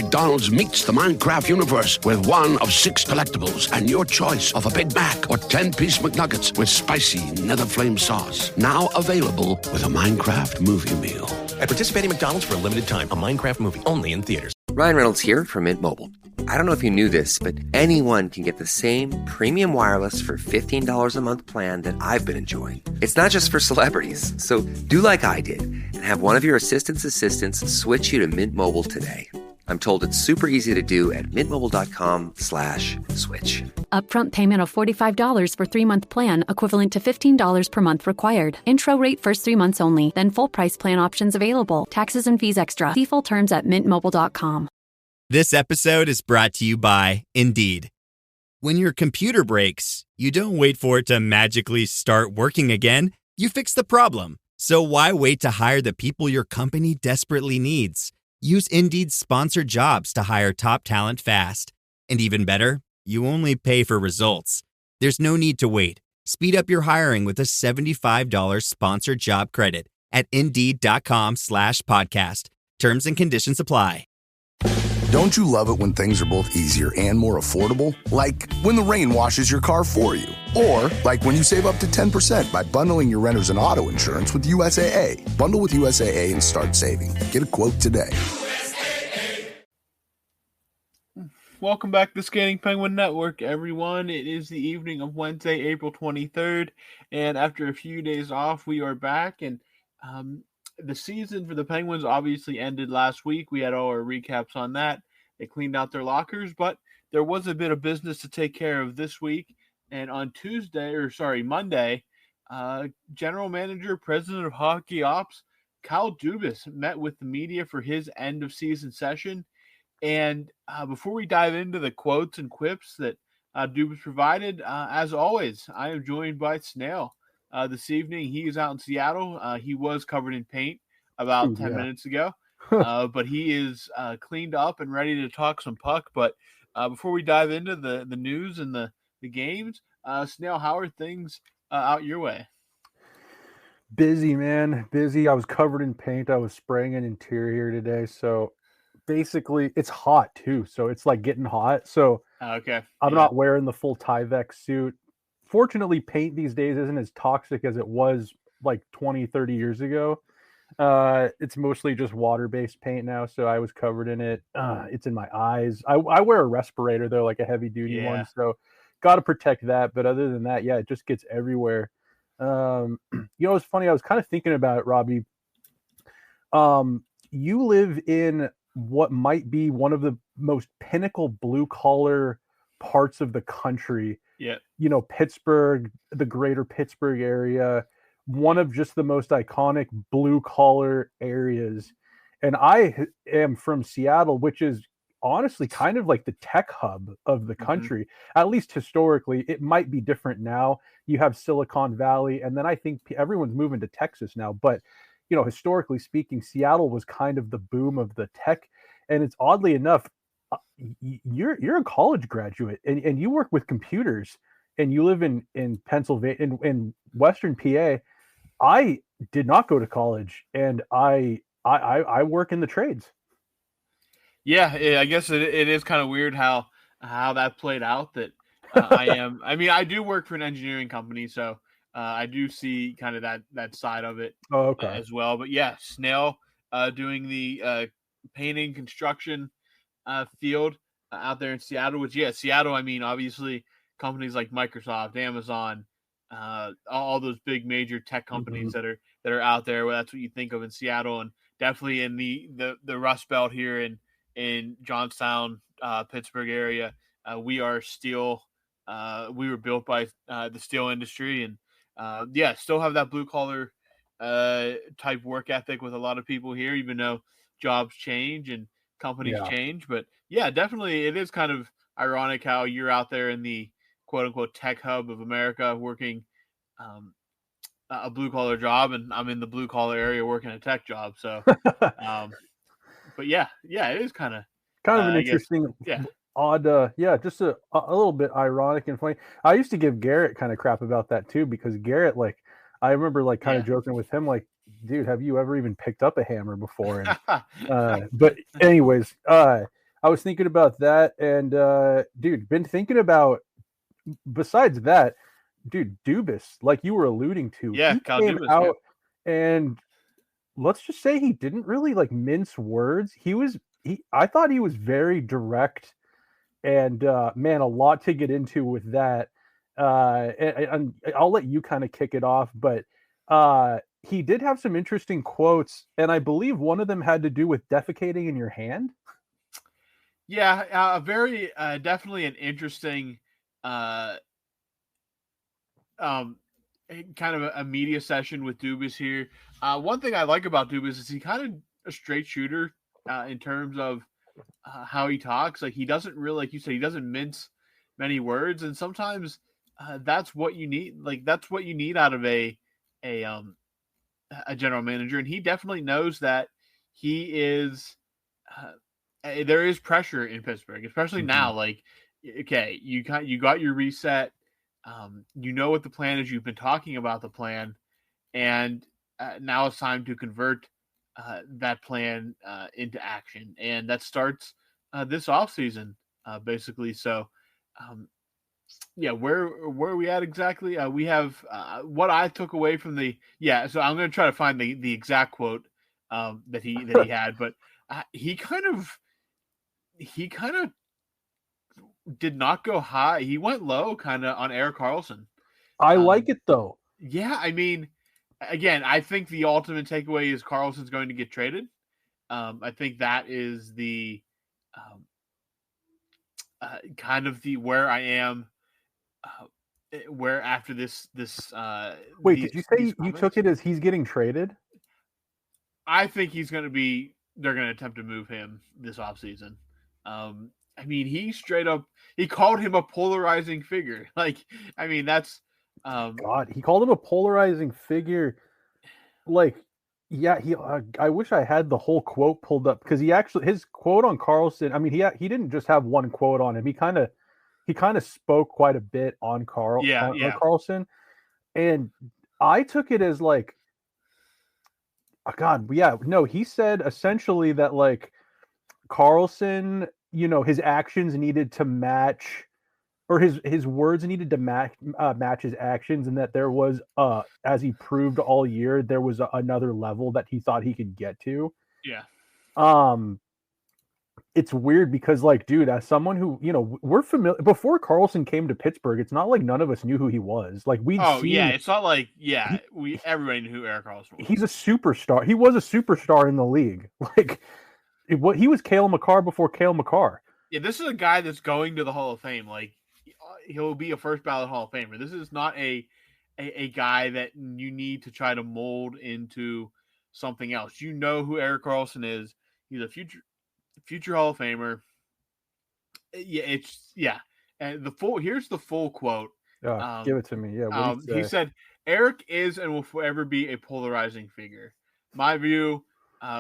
McDonald's meets the Minecraft universe with one of 6 collectibles and your choice of a Big Mac or 10-piece McNuggets with spicy Nether Flame sauce. Now available with a Minecraft movie meal. At participating McDonald's for a limited time. A Minecraft movie only in theaters. Ryan Reynolds here from Mint Mobile. I don't know if you knew this, but anyone can get the same premium wireless for $15 a month plan that I've been enjoying. It's not just for celebrities. So do like I did and have one of your assistants switch you to Mint Mobile today. I'm told it's super easy to do at mintmobile.com/switch. Upfront payment of $45 for 3-month plan, equivalent to $15 per month required. Intro rate first 3 months only, then full price plan options available. Taxes and fees extra. See full terms at mintmobile.com. This episode is brought to you by Indeed. When your computer breaks, you don't wait for it to magically start working again. You fix the problem. So why wait to hire the people your company desperately needs? Use Indeed's sponsored jobs to hire top talent fast. And even better, you only pay for results. There's no need to wait. Speed up your hiring with a $75 sponsored job credit at Indeed.com/podcast. Terms and conditions apply. Don't you love it when things are both easier and more affordable? Like when the rain washes your car for you. Or like when you save up to 10% by bundling your renters and auto insurance with USAA. Bundle with USAA and start saving. Get a quote today. Welcome back to Scanning Penguin Network, everyone. It is the evening of Wednesday, April 23rd, and after a few days off, we are back, and the season for the Penguins obviously ended last week. We had all our recaps on that. They cleaned out their lockers, but there was a bit of business to take care of this week. And on Monday, General Manager, President of Hockey Ops, Kyle Dubas met with the media for his end-of-season session. And before we dive into the quotes and quips that Dubas provided, as always, I am joined by Snail. This evening, he is out in Seattle. He was covered in paint about 10 minutes ago, but he is cleaned up and ready to talk some puck. But before we dive into the news and the games, Snail, how are things out your way? Busy, man. Busy. I was covered in paint. I was spraying an interior today. So basically, it's hot too. So it's like getting hot. So okay, I'm not wearing the full Tyvek suit. Fortunately, paint these days isn't as toxic as it was like 20, 30 years ago. It's mostly just water-based paint now, so I was covered in it. It's in my eyes. I wear a respirator, though, like a heavy-duty one, so got to protect that. But other than that, yeah, it just gets everywhere. It's funny. I was kind of thinking about it, Robbie. You live in what might be one of the most pinnacle blue-collar parts of the country. Yeah. Pittsburgh, the greater Pittsburgh area, one of just the most iconic blue collar areas. And I am from Seattle, which is honestly kind of like the tech hub of the country, at least historically. It might be different now. You have Silicon Valley, and then I think everyone's moving to Texas now. But, historically speaking, Seattle was kind of the boom of the tech. And it's oddly enough, you're a college graduate and you work with computers and you live in Pennsylvania, in Western PA. I did not go to college and I work in the trades. Yeah, I guess it is kind of weird how that played out that I do work for an engineering company, so I do see kind of that side of it as well. But yeah, Snail doing the painting construction field out there in Seattle, which Seattle, obviously companies like Microsoft, Amazon, all those big major tech companies that are out there. Well, that's what you think of in Seattle, and definitely in the Rust Belt here in Johnstown, Pittsburgh area. We are steel. We were built by the steel industry, and still have that blue collar type work ethic with a lot of people here, even though jobs change and companies change. But yeah, definitely it is kind of ironic how you're out there in the quote unquote tech hub of America working a blue collar job, and I'm in the blue collar area working a tech job. So but yeah, it is kind of an interesting, odd, just a little bit ironic and funny. I used to give Garrett kind of crap about that too, because Garrett, like, I remember kind of joking with him, like, dude, have you ever even picked up a hammer before? And, but anyways, I I was thinking about that, and dude, been thinking about. Besides that, dude, Dubas, like you were alluding to, Yeah, he Kyle came Dubas, out and let's just say he didn't really like mince words. I thought he was very direct, and man, a lot to get into with that. And I'll let you kind of kick it off, but he did have some interesting quotes, and I believe one of them had to do with defecating in your hand. Yeah, very definitely an interesting uh, um, kind of a media session with Dubas here. One thing I like about Dubas is he kind of a straight shooter in terms of how he talks. Like he doesn't really, like you said, he doesn't mince many words, and sometimes that's what you need. Like that's what you need out of a general manager, and he definitely knows that he is. There is pressure in Pittsburgh, especially now. Like, okay, you got your reset. You know what the plan is. You've been talking about the plan, and now it's time to convert that plan into action, and that starts this offseason, basically. So, yeah, where are we at exactly? We have what I took away from the So I'm going to try to find the exact quote that he had, but he kind of did not go high. He went low, kind of on Erik Karlsson. I like it though. Yeah, I mean, again, I think the ultimate takeaway is Karlsson's going to get traded. I think that is the kind of the where I am. Where after this Wait, did you say you took it as he's getting traded? I think he's going to be. They're going to attempt to move him this offseason. I mean, he straight up he called him a polarizing figure. Like, I mean, that's God, he called him a polarizing figure. Like, yeah, I wish I had the whole quote pulled up because his quote on Karlsson. I mean, he didn't just have one quote on him. He kind of spoke quite a bit on Karlsson, and I took it as like, oh God, yeah, no, he said essentially that like Karlsson, his actions needed to match, or his words needed to match his actions, and that there was, as he proved all year, there was another level that he thought he could get to. Yeah. It's weird because, like, dude, as someone who, we're familiar before Karlsson came to Pittsburgh, it's not like none of us knew who he was. Like, it's not like everybody knew who Erik Karlsson was. He's a superstar. He was a superstar in the league. Like, he was Cale Makar before Cale Makar. Yeah, this is a guy that's going to the Hall of Fame. Like, he'll be a first ballot Hall of Famer. This is not a guy that you need to try to mold into something else. You know who Erik Karlsson is. He's a future Hall of Famer. Yeah, and here's the full quote. Give it to me. Yeah, he said, "Erik is and will forever be a polarizing figure. My view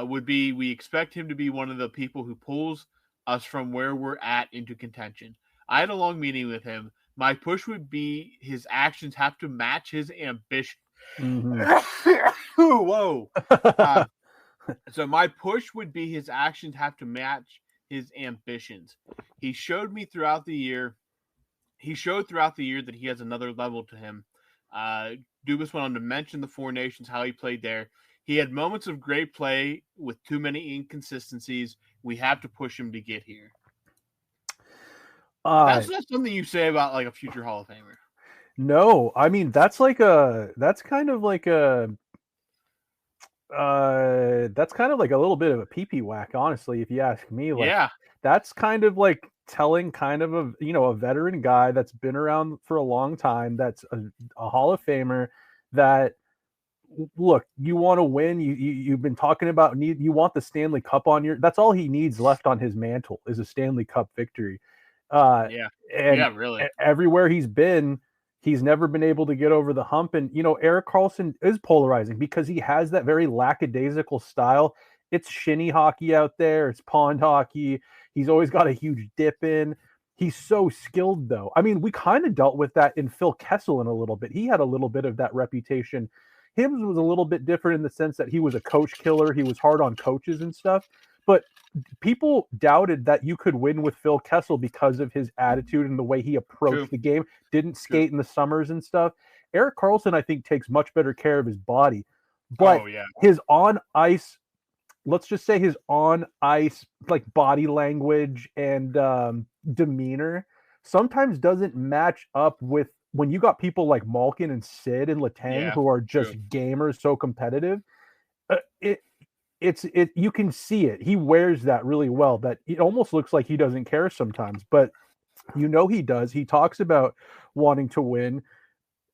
would be we expect him to be one of the people who pulls us from where we're at into contention. I had a long meeting with him. My push would be his actions have to match his ambition." Whoa. So my push would be his actions have to match his ambitions. He showed throughout the year that he has another level to him. Dubas went on to mention the Four Nations, how he played there. He had moments of great play with too many inconsistencies. We have to push him to get here. That's not something you say about like a future Hall of Famer. No, I mean that's kind of like a little bit of a pee-pee whack, honestly, if you ask me. Like, yeah, that's kind of like telling kind of a veteran guy that's been around for a long time, that's a Hall of Famer, that look, you want to win. You've been talking about you want the Stanley Cup on that's all he needs left on his mantle is a Stanley Cup victory. Really. Everywhere he's been, he's never been able to get over the hump. And, Erik Karlsson is polarizing because he has that very lackadaisical style. It's shinny hockey out there. It's pond hockey. He's always got a huge dip in. He's so skilled, though. I mean, we kind of dealt with that in Phil Kessel in a little bit. He had a little bit of that reputation. His was a little bit different in the sense that he was a coach killer. He was hard on coaches and stuff. But people doubted that you could win with Phil Kessel because of his attitude and the way he approached the game, didn't skate in the summers and stuff. Erik Karlsson, I think, takes much better care of his body. But his on ice, let's just say his on ice, like body language and demeanor sometimes doesn't match up with when you got people like Malkin and Sid and Letang who are just gamers, so competitive. You can see it. He wears that really well, that it almost looks like he doesn't care sometimes, but he does. He talks about wanting to win.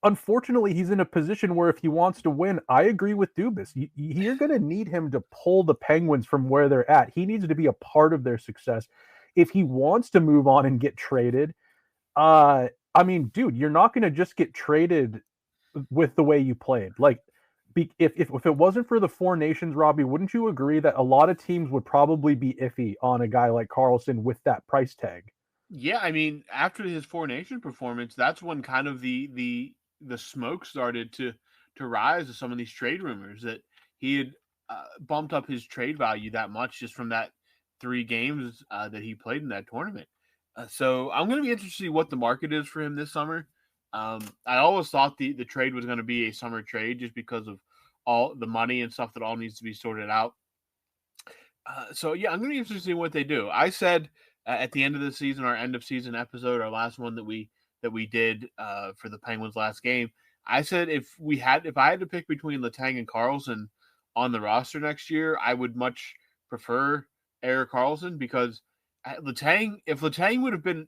Unfortunately, he's in a position where if he wants to win, I agree with Dubas. You're going to need him to pull the Penguins from where they're at. He needs to be a part of their success. If he wants to move on and get traded, dude, you're not going to just get traded with the way you played. Like, if it wasn't for the Four Nations, Robbie, wouldn't you agree that a lot of teams would probably be iffy on a guy like Karlsson with that price tag? Yeah, I mean, after his Four Nation performance, that's when kind of the smoke started to rise to some of these trade rumors that he had bumped up his trade value that much just from that 3 games that he played in that tournament. So I'm going to be interested to see what the market is for him this summer. I always thought the trade was going to be a summer trade just because of all the money and stuff that all needs to be sorted out. So yeah, I'm going to be interested to see what they do. I said at the end of the season, our end of season episode, our last one that we did for the Penguins' last game, I said if I had to pick between Letang and Karlsson on the roster next year, I would much prefer Erik Karlsson because if Letang would have been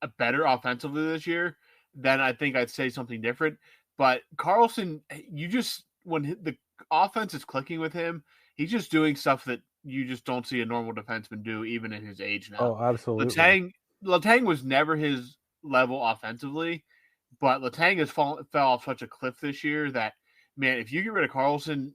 a better offensively this year, then I think I'd say something different. But Karlsson, when the offense is clicking with him, he's just doing stuff that you just don't see a normal defenseman do, even at his age now. Oh, absolutely. Letang was never his level offensively, but Letang has fell off such a cliff this year that, man, if you get rid of Karlsson,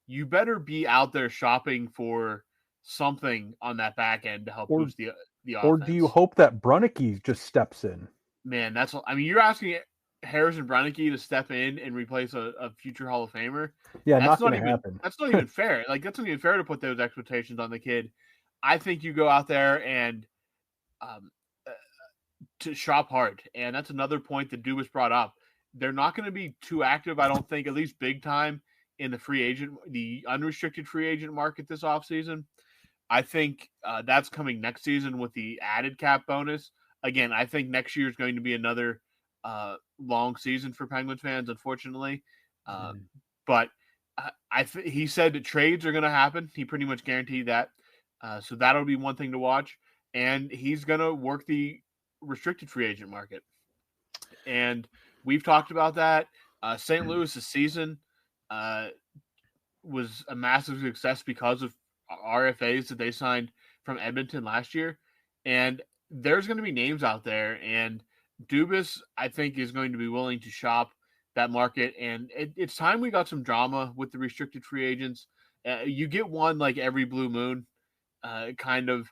you better be out there shopping for something on that back end to help boost the offense. Or do you hope that Brunnicke just steps in? Man, you're asking Harrison Brunnicke to step in and replace a future Hall of Famer. Yeah, that's not going to happen. That's not even fair. Like, that's not even fair to put those expectations on the kid. I think you go out there and to shop hard. And that's another point that Dubas brought up. They're not going to be too active, I don't think, at least big time in the unrestricted free agent market this offseason. I think that's coming next season with the added cap bonus. Again, I think next year is going to be another long season for Penguins fans, unfortunately. But he said that trades are going to happen. He pretty much guaranteed that. So that'll be one thing to watch. And he's going to work the restricted free agent market. And we've talked about that. St. Louis' season was a massive success because of RFAs that they signed from Edmonton last year. And there's going to be names out there. And Dubas, I think, is going to be willing to shop that market. And it's time we got some drama with the restricted free agents. You get one like every blue moon, kind of.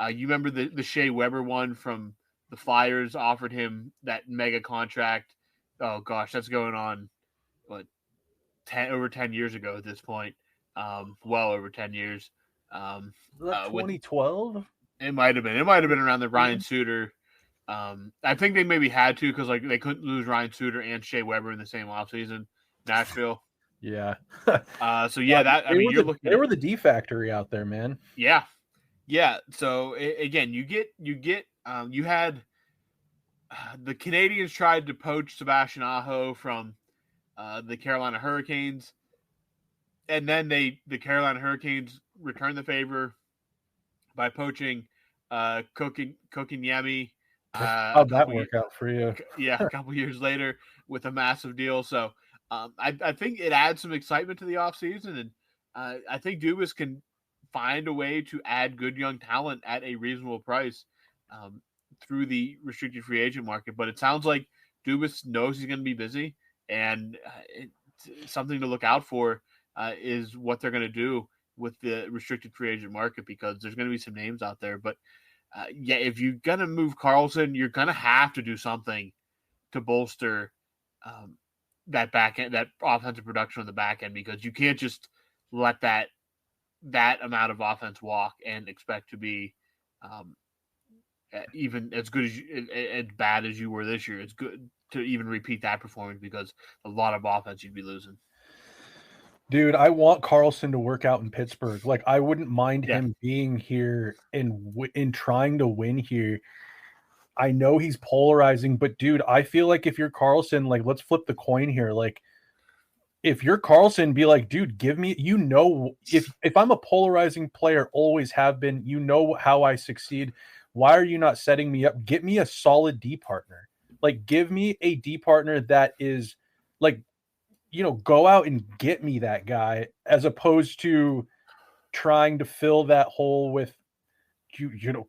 You remember the Shea Weber one from the Flyers offered him that mega contract. Oh, gosh, that's going on, over 10 years ago at this point. Well over 10 years. 2012? It might have been. It might have been around the Ryan Suter. I think they maybe had to because they couldn't lose Ryan Suter and Shea Weber in the same offseason. Nashville. Yeah. They were the D factory out there, man. Yeah. Yeah. So again, you had the Canadians tried to poach Sebastian Aho from the Carolina Hurricanes, and then the Carolina Hurricanes returned the favor by poaching Kotkaniemi. How'd that work out for you? Yeah, a couple years later with a massive deal. So I think it adds some excitement to the offseason, and I think Dubas can find a way to add good young talent at a reasonable price through the restricted free agent market. But it sounds like Dubas knows he's going to be busy, and something to look out for is what they're going to do with the restricted free agent market, because there's going to be some names out there. But if you're going to move Karlsson, you're going to have to do something to bolster that back end, that offensive production on the back end, because you can't just let that that amount of offense walk and expect to be even as good as bad as you were this year. It's good to even repeat that performance because a lot of offense you'd be losing. Dude, I want Carlson to work out in Pittsburgh. Like, I wouldn't mind Yeah. him being here and in trying to win here. I know he's polarizing, but dude, I feel like if you're Carlson, like, let's flip the coin here. Like, if you're Carlson, be like, dude, give me, if I'm a polarizing player, always have been, how I succeed. Why are you not setting me up? Get me a solid D partner. Like, give me a D partner that is like, go out and get me that guy, as opposed to trying to fill that hole with,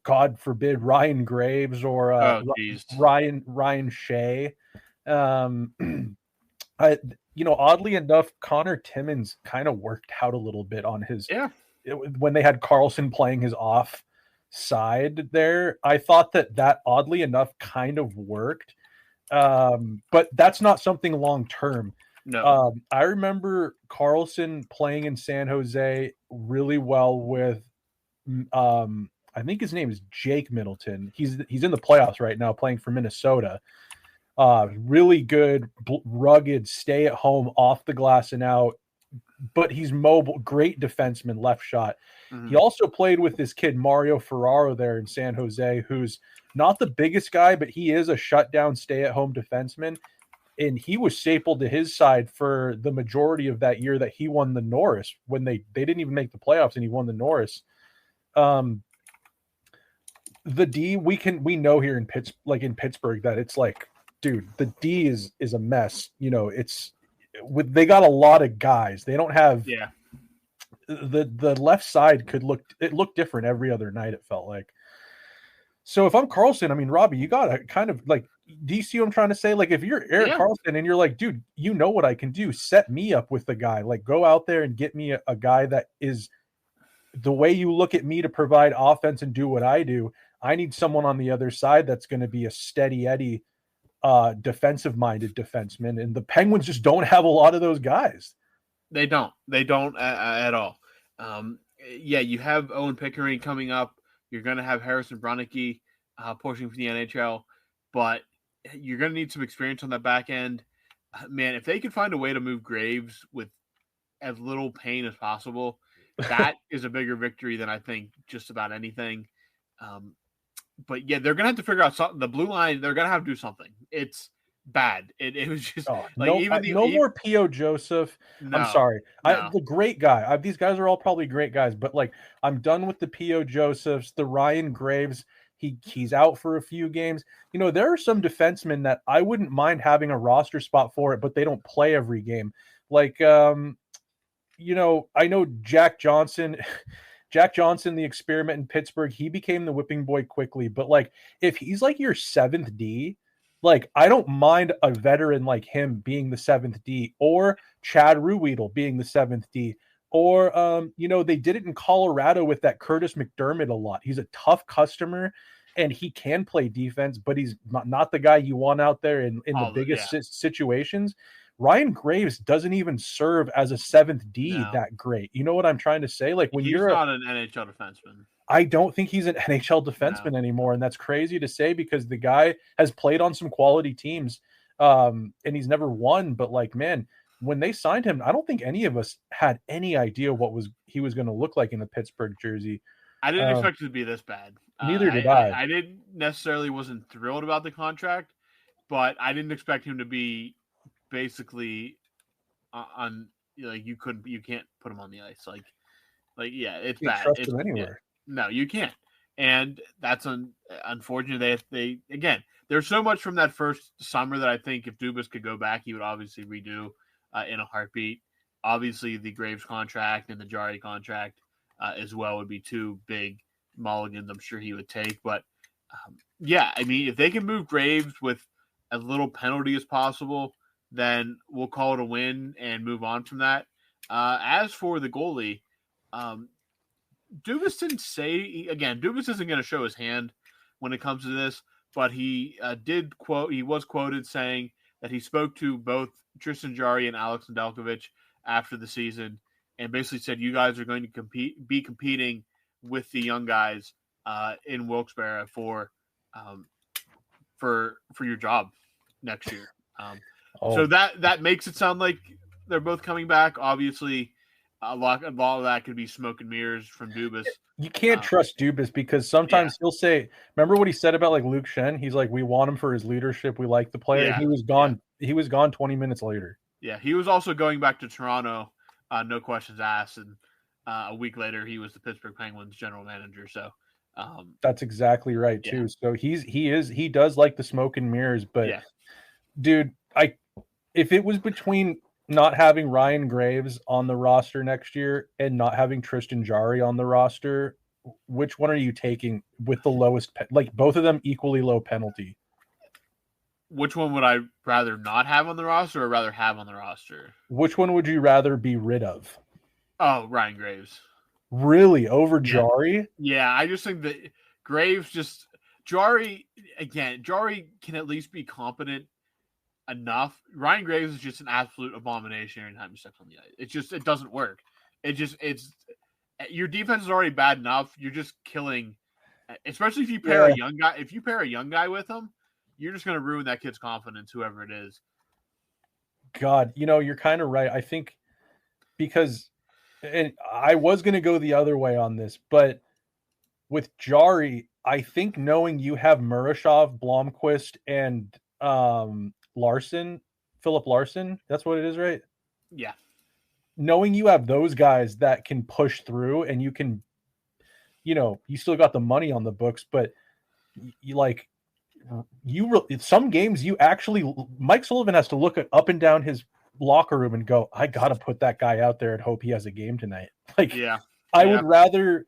God forbid, Ryan Graves or Ryan Shea. Oddly enough, Connor Timmons kind of worked out a little bit on his when they had Carlson playing his off side there. I thought that oddly enough kind of worked, but that's not something long term. No. I remember Carlson playing in San Jose really well with, I think his name is Jake Middleton. He's in the playoffs right now playing for Minnesota. Really good, rugged, stay at home, off the glass and out, but he's mobile, great defenseman, left shot. Mm-hmm. He also played with this kid, Mario Ferraro, there in San Jose, who's not the biggest guy, but he is a shutdown, stay at home defenseman. And he was stapled to his side for the majority of that year that he won the Norris, when they didn't even make the playoffs and he won the Norris. The D, we know here in Pittsburgh that it's like, dude, the D is a mess. They got a lot of guys. They don't have the left side looked different every other night, it felt like. So if I'm Carlson, I mean, Robbie, you got to kind of like, do you see what I'm trying to say? Like, if you're Erik Karlsson and you're like, dude, you know what I can do, set me up with the guy. Like, go out there and get me a guy that is the way you look at me to provide offense and do what I do. I need someone on the other side that's going to be a steady Eddie, defensive-minded defenseman, and the Penguins just don't have a lot of those guys. They don't at all. You have Owen Pickering coming up. You're going to have Harrison Brunnicke pushing for the NHL, but you're going to need some experience on that back end. Man, if they could find a way to move Graves with as little pain as possible, that is a bigger victory than I think just about anything. But yeah, they're going to have to figure out something. The blue line, they're going to have to do something. It's bad. It was just more P.O. Joseph. No, I'm sorry. No. The great guy. These guys are all probably great guys, but like, I'm done with the P.O. Josephs, the Ryan Graves. He's out for a few games. There are some defensemen that I wouldn't mind having a roster spot for it, but they don't play every game. Like, I know Jack Johnson, the experiment in Pittsburgh, he became the whipping boy quickly. But like, if he's like your seventh D, like, I don't mind a veteran like him being the seventh D, or Chad Ruhwedel being the seventh D. Or, they did it in Colorado with that Curtis McDermott a lot. He's a tough customer, and he can play defense, but he's not the guy you want out there in the biggest situations. Ryan Graves doesn't even serve as a seventh D that great. You know what I'm trying to say? Like, when he's not an NHL defenseman. I don't think he's an NHL defenseman anymore, and that's crazy to say because the guy has played on some quality teams, and he's never won. But like, man, when they signed him, I don't think any of us had any idea he was going to look like in a Pittsburgh jersey. I didn't expect it to be this bad. Neither did I. I didn't necessarily wasn't thrilled about the contract, but I didn't expect him to be basically on. You can't put him on the ice. It's bad. Trust him anywhere. No, you can't, and that's unfortunate. They again, there's so much from that first summer that I think if Dubas could go back, he would obviously redo in a heartbeat. Obviously, the Graves contract and the Jari contract as well would be two big mulligans I'm sure he would take. But, I mean, if they can move Graves with as little penalty as possible, then we'll call it a win and move on from that. As for the goalie, Dubas didn't say – again, Dubas isn't going to show his hand when it comes to this, but he was quoted saying that he spoke to both Tristan Jarry and Alex Nedeljkovic after the season, and basically said, you guys are going to be competing with the young guys in Wilkes-Barre for your job next year. So that makes it sound like they're both coming back. Obviously, a lot of that could be smoke and mirrors from Dubas. You can't trust Dubas because sometimes he'll say, remember what he said about like Luke Shen? He's like, we want him for his leadership. We like the player. And he was gone. Yeah. He was gone 20 minutes later. Yeah. He was also going back to Toronto. No questions asked. And a week later, he was the Pittsburgh Penguins general manager. So that's exactly right too. So he does like the smoke and mirrors, but dude, if it was between not having Ryan Graves on the roster next year and not having Tristan Jarry on the roster, which one are you taking with the lowest like both of them equally low penalty? Which one would I rather not have on the roster or rather have on the roster? Which one would you rather be rid of? Oh, Ryan Graves. Really? Over Jarry? Yeah, I just think that Graves Jarry can at least be competent enough. Ryan Graves is just an absolute abomination every time he steps on the ice. It doesn't work. It's your defense is already bad enough. You're just killing, especially if you pair a young guy. If you pair a young guy with him, you're just going to ruin that kid's confidence, whoever it is. God, you're kind of right. I think because, and I was going to go the other way on this, but with Jarry, I think knowing you have Murashov, Blomqvist, and Philip Larson, that's what it is, right? Yeah. Knowing you have those guys that can push through and you can, you still got the money on the books, but some games you actually, Mike Sullivan has to look up and down his locker room and go, I got to put that guy out there and hope he has a game tonight. I would rather,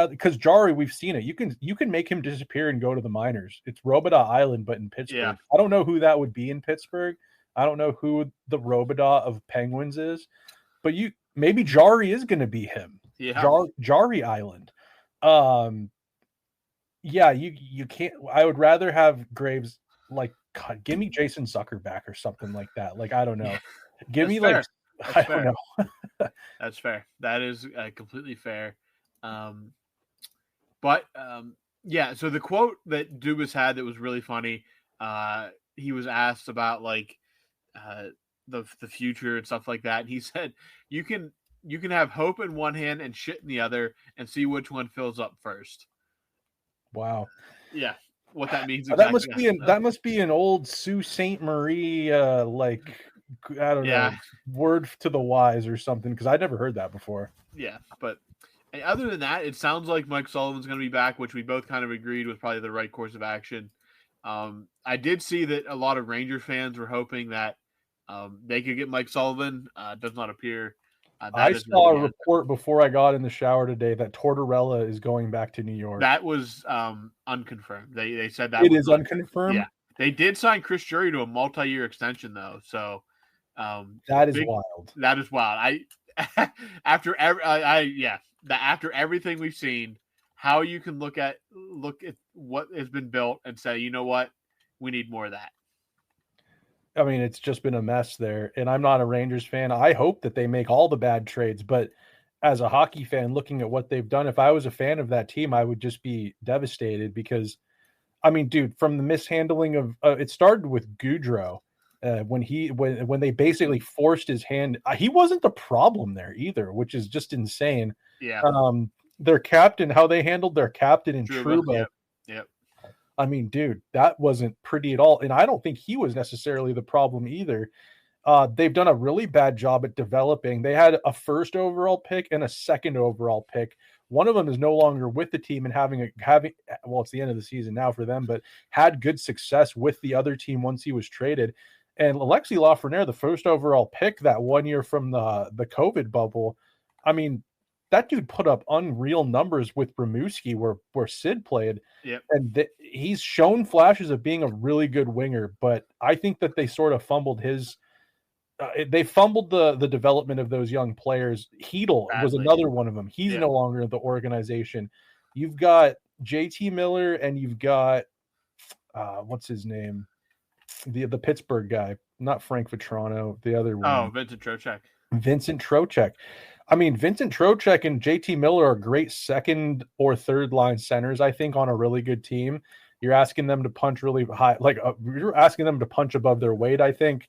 because Jarry, we've seen it. You can make him disappear and go to the minors. It's Robidas Island, but in Pittsburgh. Yeah. I don't know who that would be in Pittsburgh. I don't know who the Robidas of Penguins is, but maybe Jarry is going to be him. Yeah. Jarry Island. You can't. I would rather have Graves. Like, God, give me Jason Zucker back or something like that. Like, I don't know. Give me fair. I don't know. That's fair. That is completely fair. So the quote that Dubas had that was really funny, he was asked about the future and stuff like that. And he said, you can have hope in one hand and shit in the other and see which one fills up first. Wow. Yeah. What that means. Exactly. That must be an old Sault Ste. Marie, I don't know, word to the wise or something. Because I'd never heard that before. Yeah. But other than that, it sounds like Mike Sullivan's going to be back, which we both kind of agreed was probably the right course of action. I did see that a lot of Ranger fans were hoping that they could get Mike Sullivan. Does not appear. I saw a report before I got in the shower today that Tortorella is going back to New York. That was unconfirmed. They said that it is unconfirmed. Yeah, they did sign Chris Drury to a multi-year extension though. So that is wild. That is wild. After everything we've seen, how you can look at what has been built and say, you know what, we need more of that. I mean, it's just been a mess there, and I'm not a Rangers fan. I hope that they make all the bad trades, but as a hockey fan, looking at what they've done, if I was a fan of that team, I would just be devastated because, I mean, dude, from the mishandling of it started with Goudreau when they basically forced his hand. He wasn't the problem there either, which is just insane. Yeah. Their captain, how they handled their captain in Trouba. Yep. I mean, dude, that wasn't pretty at all. And I don't think he was necessarily the problem either. They've done a really bad job at developing. They had a first overall pick and a second overall pick. One of them is no longer with the team and having it's the end of the season now for them, but had good success with the other team once he was traded. And Alexis Lafreniere, the first overall pick that 1 year from the COVID bubble, I mean, that dude put up unreal numbers with Rimouski where Sid played. Yep. And he's shown flashes of being a really good winger, but I think that they sort of fumbled they fumbled the development of those young players. Hedl was another one of them. He's no longer in the organization. You've got JT Miller and you've got, what's his name? The Pittsburgh guy, not Frank Vetrano, the other one. Oh, Vincent Trocheck. I mean, Vincent Trocheck and JT Miller are great second or third line centers, I think, on a really good team. You're asking them to punch really high, you're asking them to punch above their weight, I think.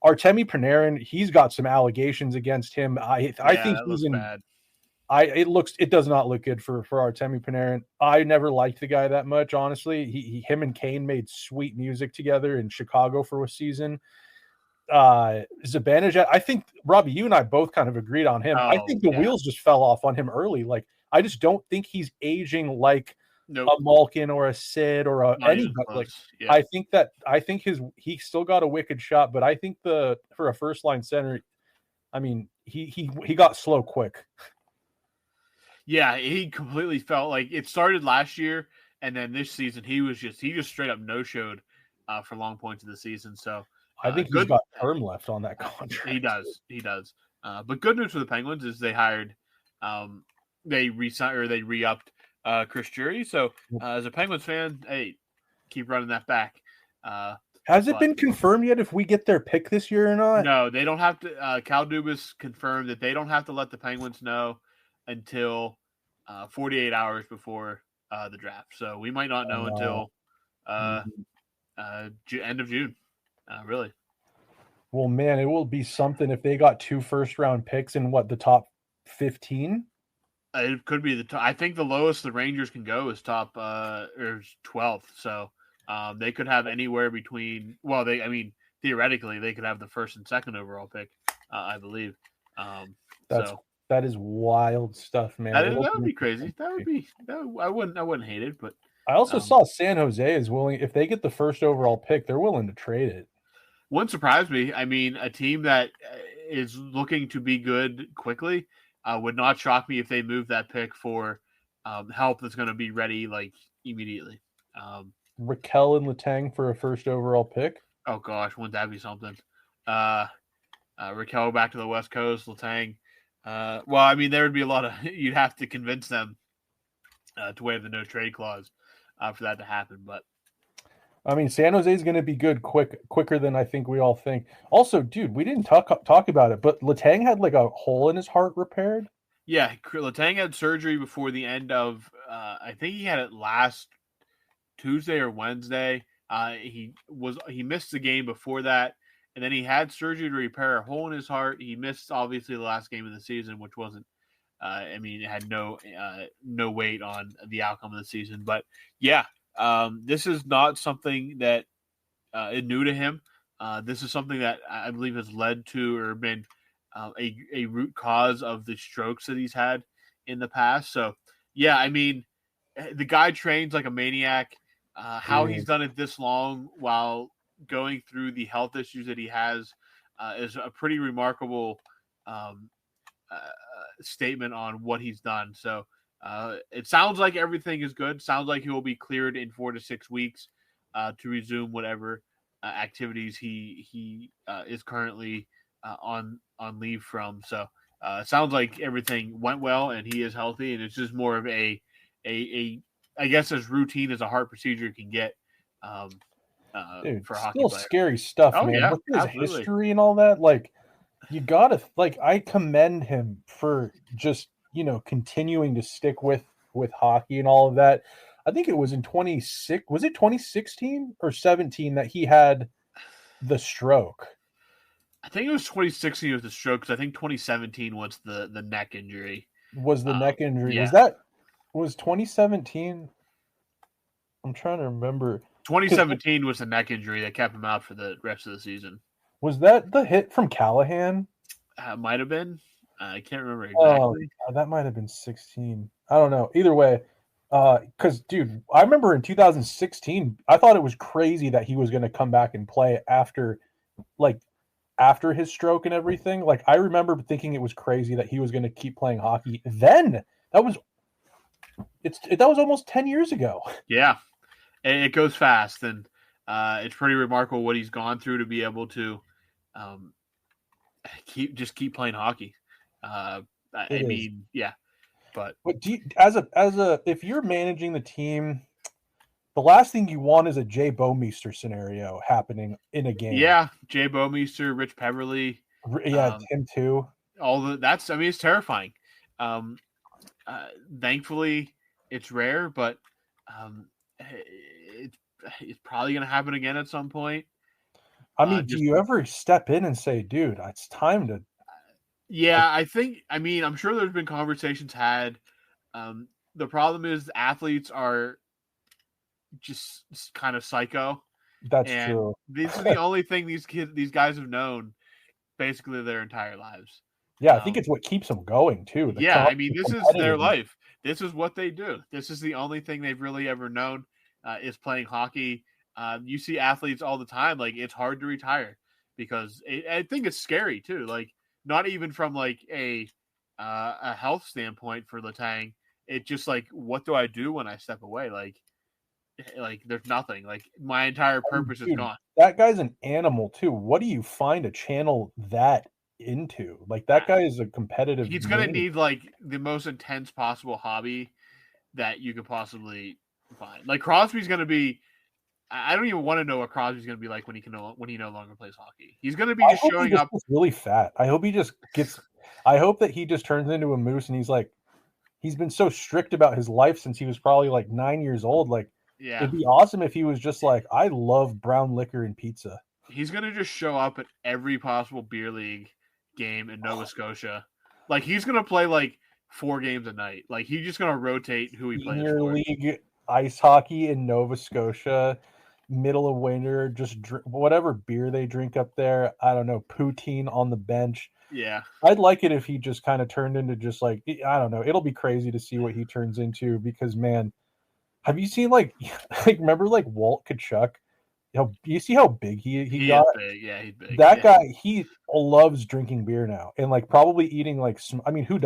Artemi Panarin, he's got some allegations against him. I think he's in bad. It does not look good for Artemi Panarin. I never liked the guy that much, honestly. Him and Kane made sweet music together in Chicago for a season. Zibanejad, I think, Robbie, you and I both kind of agreed on him. I think the wheels just fell off on him early. Like, I just don't think he's aging like a Malkin or a Sid or anybody. Like, yeah. I think he still got a wicked shot, but I think for a first line center, I mean, he got slow quick. Yeah, he completely felt like it started last year, and then this season he just straight up no showed for long points of the season. So. I think he's got term left on that contract. He does. But good news for the Penguins is they hired, they re-upped Chris Drury. So as a Penguins fan, hey, keep running that back. Has it been confirmed yet if we get their pick this year or not? No, they don't have to. Kyle Dubas confirmed that they don't have to let the Penguins know until 48 hours before the draft. So we might not know until end of June. Really? Well, man, it will be something if they got 2 first-round picks in the top 15. It could be the top. I think the lowest the Rangers can go is top or 12th. So they could have anywhere between. Well, theoretically they could have the first and second overall pick. I believe. That is wild stuff, man. That would be crazy. I wouldn't hate it, but I also saw San Jose is willing, if they get the first overall pick, they're willing to trade it. Wouldn't surprise me. I mean, a team that is looking to be good quickly would not shock me if they move that pick for help that's going to be ready like immediately. Raquel and Letang for a first overall pick. Oh gosh, wouldn't that be something? Raquel back to the West Coast, Letang. Well, I mean, there would be a lot of you'd have to convince them to waive the no trade clause for that to happen, but. I mean, San Jose is going to be good quicker than I think we all think. Also, dude, we didn't talk about it, but Letang had like a hole in his heart repaired. Yeah, Letang had surgery before the end of, I think he had it last Tuesday or Wednesday. He missed the game before that, and then he had surgery to repair a hole in his heart. He missed obviously the last game of the season, which wasn't. It had no weight on the outcome of the season, but yeah. This is not something that is new to him. This is something that I believe has led to or been a root cause of the strokes that he's had in the past. So, yeah, I mean, the guy trains like a maniac. How he's done it this long while going through the health issues that he has is a pretty remarkable statement on what he's done. So, it sounds like everything is good. Sounds like he will be cleared in 4 to 6 weeks to resume whatever activities he is currently on leave from. So it sounds like everything went well and he is healthy, and it's just more of a I guess as routine as a heart procedure can get. Dude, for a hockey still player. scary stuff, man. Yeah, with his absolutely. history and all that, like you gotta I commend him for just continuing to stick with hockey and all of that. I think it was in 2016 or 17 that he had the stroke. I think it was 2016 with the stroke, because I think 2017 was the neck injury. Was the neck injury? Yeah. Was 2017? I'm trying to remember. 2017 was the neck injury that kept him out for the rest of the season. Was that the hit from Callahan? Might have been. I can't remember exactly. That might have been 16. I don't know. Either way, because, dude, I remember in 2016, I thought it was crazy that he was going to come back and play after his stroke and everything. Like, I remember thinking it was crazy that he was going to keep playing hockey. Then that was almost 10 years ago. Yeah, it goes fast, and it's pretty remarkable what he's gone through to be able to keep playing hockey. Yeah, but do you, if you're managing the team, the last thing you want is a Jay Bouwmeester scenario happening in a game. Yeah, Jay Bouwmeester, Rich Peverly. Yeah, him too. I mean, it's terrifying. Thankfully, it's rare, but it's probably going to happen again at some point. I mean, do you ever step in and say, dude, it's time to... Yeah, I'm sure there's been conversations had. The problem is athletes are just kind of psycho. That's true. This is the only thing these guys have known basically their entire lives. Yeah, I think it's what keeps them going too. I mean, this is their life. This is what they do. This is the only thing they've really ever known is playing hockey. You see athletes all the time. Like, it's hard to retire because I think it's scary too. Like, not even from like a health standpoint for Letang. It's just like, what do I do when I step away? Like there's nothing. Like, my entire purpose is gone. That guy's an animal too. What do you find to channel that into? Like, that guy is a competitive. He's gonna need like the most intense possible hobby that you could possibly find. Like, Crosby's gonna be. I don't even want to know what Crosby's gonna be like when he no longer plays hockey. He's gonna be just showing up really fat. I hope he just gets. I hope that he just turns into a moose and he's like, he's been so strict about his life since he was probably like 9 years old. Like, it'd be awesome if he was just like, I love brown liquor and pizza. He's gonna just show up at every possible beer league game in Nova Scotia. Like, he's gonna play like 4 games a night. Like, he's just gonna rotate who he plays for. League ice hockey in Nova Scotia, middle of winter, just whatever beer they drink up there. I don't know, poutine on the bench. Yeah, I'd like it if he just kind of turned into just like, I don't know. It'll be crazy to see what he turns into because, man, have you seen like remember like Walt Kachuk? You see how big he got? Big. Yeah, he's big. That guy, he loves drinking beer now, and like probably eating like. I mean, who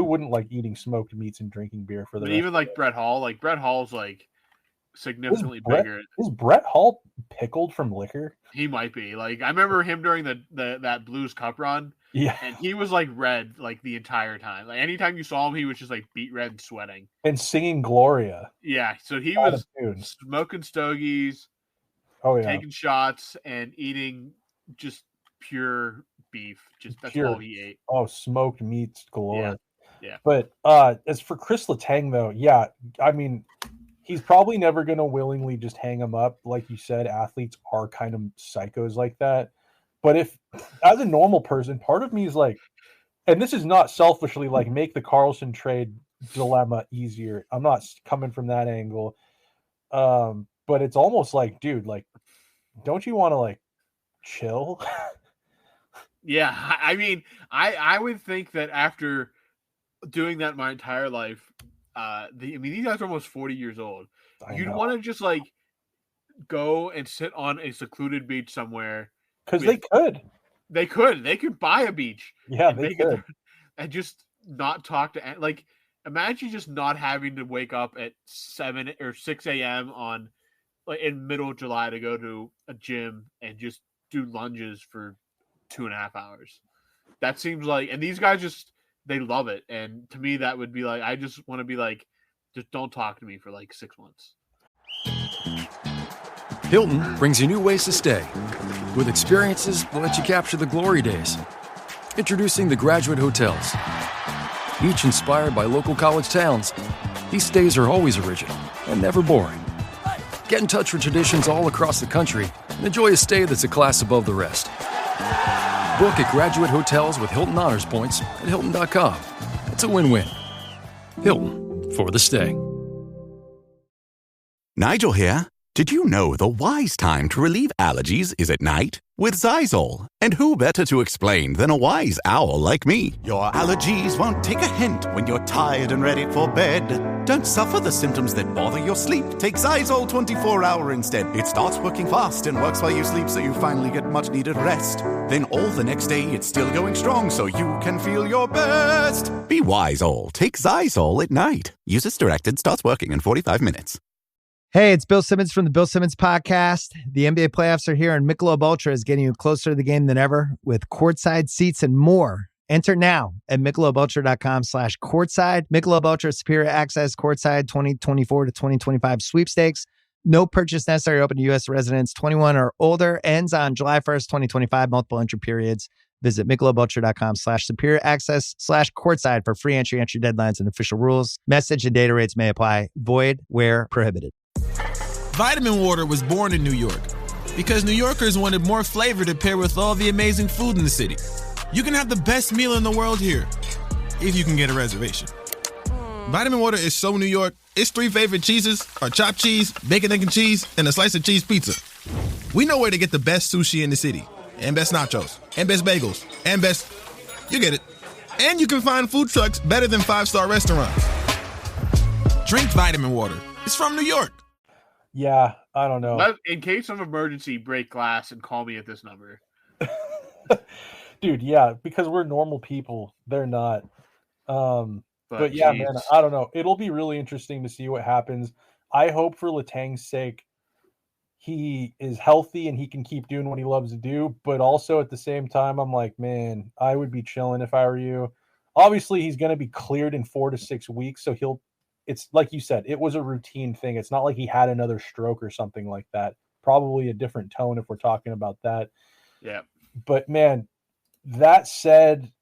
wouldn't like eating smoked meats and drinking beer for the? But even like Brett Hall, like Brett Hall's like significantly bigger. Is Brett Hall pickled from liquor? He might be. Like, I remember him during that Blues Cup run. Yeah, and he was like red like the entire time. Like, anytime you saw him, he was just like beet red and sweating and singing Gloria. Yeah, so he was smoking stogies. Oh yeah, taking shots and eating just pure beef. That's all he ate. Oh, smoked meats galore. Yeah. But as for Chris Letang, though, yeah, I mean, he's probably never going to willingly just hang him up. Like you said, athletes are kind of psychos like that. But if, as a normal person, part of me is like, and this is not selfishly like make the Karlsson trade dilemma easier. I'm not coming from that angle. But it's almost like, dude, like, don't you want to like chill? Yeah, I mean, I would think that after doing that my entire life, these guys are almost 40 years old. You'd want to just like go and sit on a secluded beach somewhere. Because they could buy a beach. Yeah, they could. And just not talk to, like, imagine just not having to wake up at 7 or 6 a.m. on like in middle of July to go to a gym and just do lunges for 2.5 hours. That seems like, and these guys just, they love it. And to me, that would be like, I just want to be like, just don't talk to me for like 6 months. Hilton brings you new ways to stay. With experiences that let you capture the glory days. Introducing the Graduate Hotels. Each inspired by local college towns, these stays are always original and never boring. Get in touch with traditions all across the country and enjoy a stay that's a class above the rest. Book at Graduate Hotels with Hilton Honors Points at Hilton.com. It's a win-win. Hilton, for the stay. Nigel here. Did you know the wise time to relieve allergies is at night? With Xyzal. And who better to explain than a wise owl like me? Your allergies won't take a hint when you're tired and ready for bed. Don't suffer the symptoms that bother your sleep. Take Xyzal 24-hour instead. It starts working fast and works while you sleep so you finally get much-needed rest. Then all the next day it's still going strong so you can feel your best. Be wise, all. Take Xyzal at night. Use as directed. Starts working in 45 minutes. Hey, it's Bill Simmons from the Bill Simmons Podcast. The NBA playoffs are here, and Michelob Ultra is getting you closer to the game than ever with courtside seats and more. Enter now at MichelobUltra.com/courtside. Michelob Ultra Superior Access Courtside 2024 to 2025 sweepstakes. No purchase necessary. Open to U.S. residents 21 or older. Ends on July 1st, 2025. Multiple entry periods. Visit michelobultra.com/superior access/courtside for free entry deadlines and official rules. Message and data rates may apply. Void where prohibited. Vitamin Water was born in New York because New Yorkers wanted more flavor to pair with all the amazing food in the city. You can have the best meal in the world here, if you can get a reservation. Vitamin Water is so New York, its 3 favorite cheeses are chopped cheese, bacon, egg, and cheese, and a slice of cheese pizza. We know where to get the best sushi in the city, and best nachos, and best bagels, and best... You get it. And you can find food trucks better than 5-star restaurants. Drink Vitamin Water. It's from New York. Yeah, I don't know. In case of emergency, break glass and call me at this number. Dude, yeah, because we're normal people. They're not. But yeah, geez. man, I don't know. It'll be really interesting to see what happens. I hope for Letang's sake he is healthy and he can keep doing what he loves to do. But also at the same time, I'm like, man, I would be chilling if I were you. Obviously, he's going to be cleared in 4 to 6 weeks. So it's like you said, it was a routine thing. It's not like he had another stroke or something like that. Probably a different tone if we're talking about that. Yeah. But man, that said,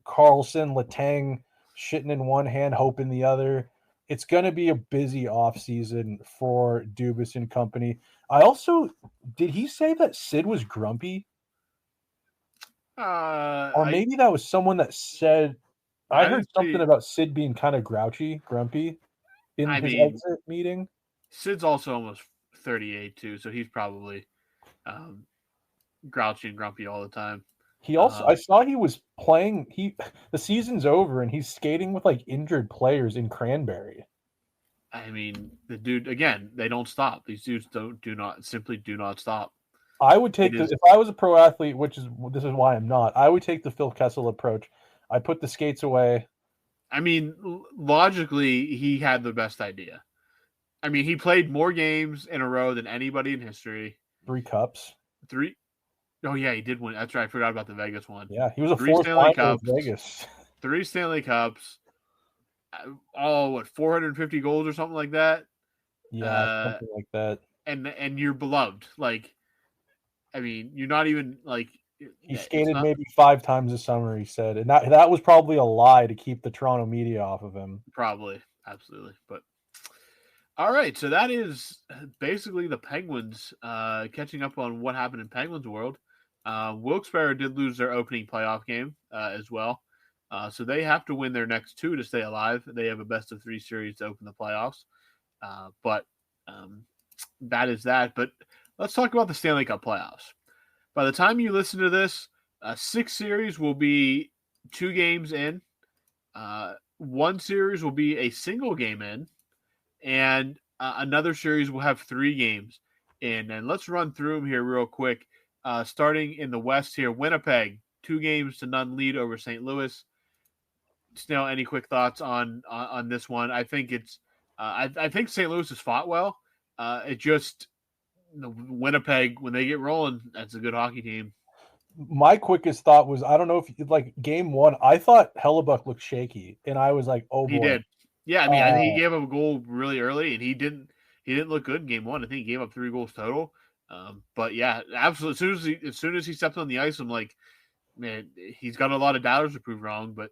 Carlson, Letang, shitting in one hand, hope in the other. It's going to be a busy offseason for Dubas and company. Did he say that Sid was grumpy? Or maybe that was someone that said, I heard something about Sid being kind of grumpy in his exit meeting. Sid's also almost 38 too, so he's probably grouchy and grumpy all the time. He also, I saw he was playing. The season's over and he's skating with like injured players in Cranberry. I mean, the dude again. They don't stop. These dudes do not stop. I would take if I was a pro athlete, this is why I'm not. I would take the Phil Kessel approach. I put the skates away. I mean, logically, he had the best idea. I mean, he played more games in a row than anybody in history. 3 cups. 3. Oh yeah, he did win. That's right. I forgot about the Vegas one. Yeah, he was a 3 4th Stanley Cups. Cups. Vegas. 3 Stanley Cups. 450 goals or something like that. Yeah, something like that. And you're beloved. Like, I mean, you're not even like he skated maybe 5 times this summer. He said, and that was probably a lie to keep the Toronto media off of him. Probably, absolutely, but. All right, so that is basically the Penguins catching up on what happened in Penguins world. Wilkes-Barre did lose their opening playoff game as well, so they have to win their next 2 to stay alive. They have a best-of-3 series to open the playoffs, but that is that. But let's talk about the Stanley Cup playoffs. By the time you listen to this, 6 series will be 2 games in. 1 series will be a single game in. And another series will have 3 games in. And let's run through them here real quick. Starting in the West here, Winnipeg, 2-0 lead over St. Louis. Snail, any quick thoughts on this one? I think it's I think St. Louis has fought well. It just Winnipeg, when they get rolling, that's a good hockey team. My quickest thought was, I don't know if like game 1, I thought Hellebuck looked shaky, and I was like, oh boy. He did. Yeah, I mean, I think he gave up a goal really early, and he didn't look good in game 1. I think he gave up 3 goals total. But yeah, absolutely. As soon as he stepped on the ice, I'm like, man, he's got a lot of doubters to prove wrong, but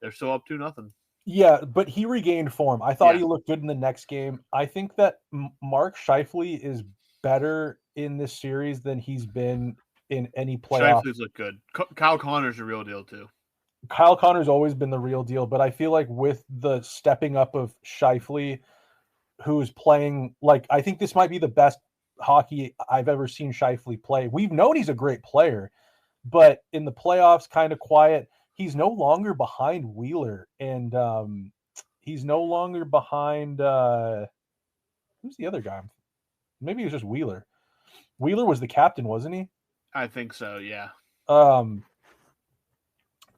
they're still up 2-0. Yeah, but he regained form. I thought he looked good in the next game. I think that Mark Scheifele is better in this series than he's been in any playoff. Scheifele's look good. Kyle Connor's a real deal too. Kyle Connor's always been the real deal, but I feel like with the stepping up of Scheifele, who's playing like, I think this might be the best hockey I've ever seen Scheifele play. We've known he's a great player, but in the playoffs, kind of quiet. He's no longer behind Wheeler, and he's no longer behind who's the other guy? Maybe it was just Wheeler. Wheeler was the captain, wasn't he? I think so, yeah.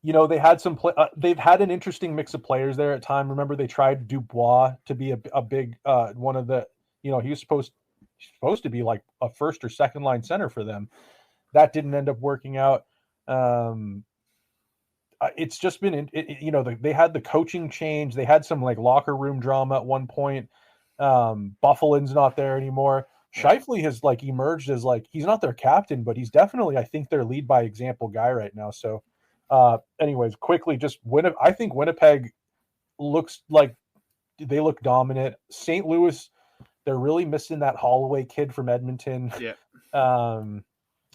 You know, they had they've had an interesting mix of players there at time. Remember, they tried Dubois to be a big one of the, you know, he was supposed to be like a first or second line center for them. That didn't end up working out. It's just been, you know, they had the coaching change. They had some like locker room drama at one point. Buffalin's not there anymore. Scheifele has like emerged as like he's not their captain, but he's definitely I think their lead by example guy right now. So, anyways, quickly just I think Winnipeg looks like they look dominant. St. Louis, they're really missing that Holloway kid from Edmonton. Yeah.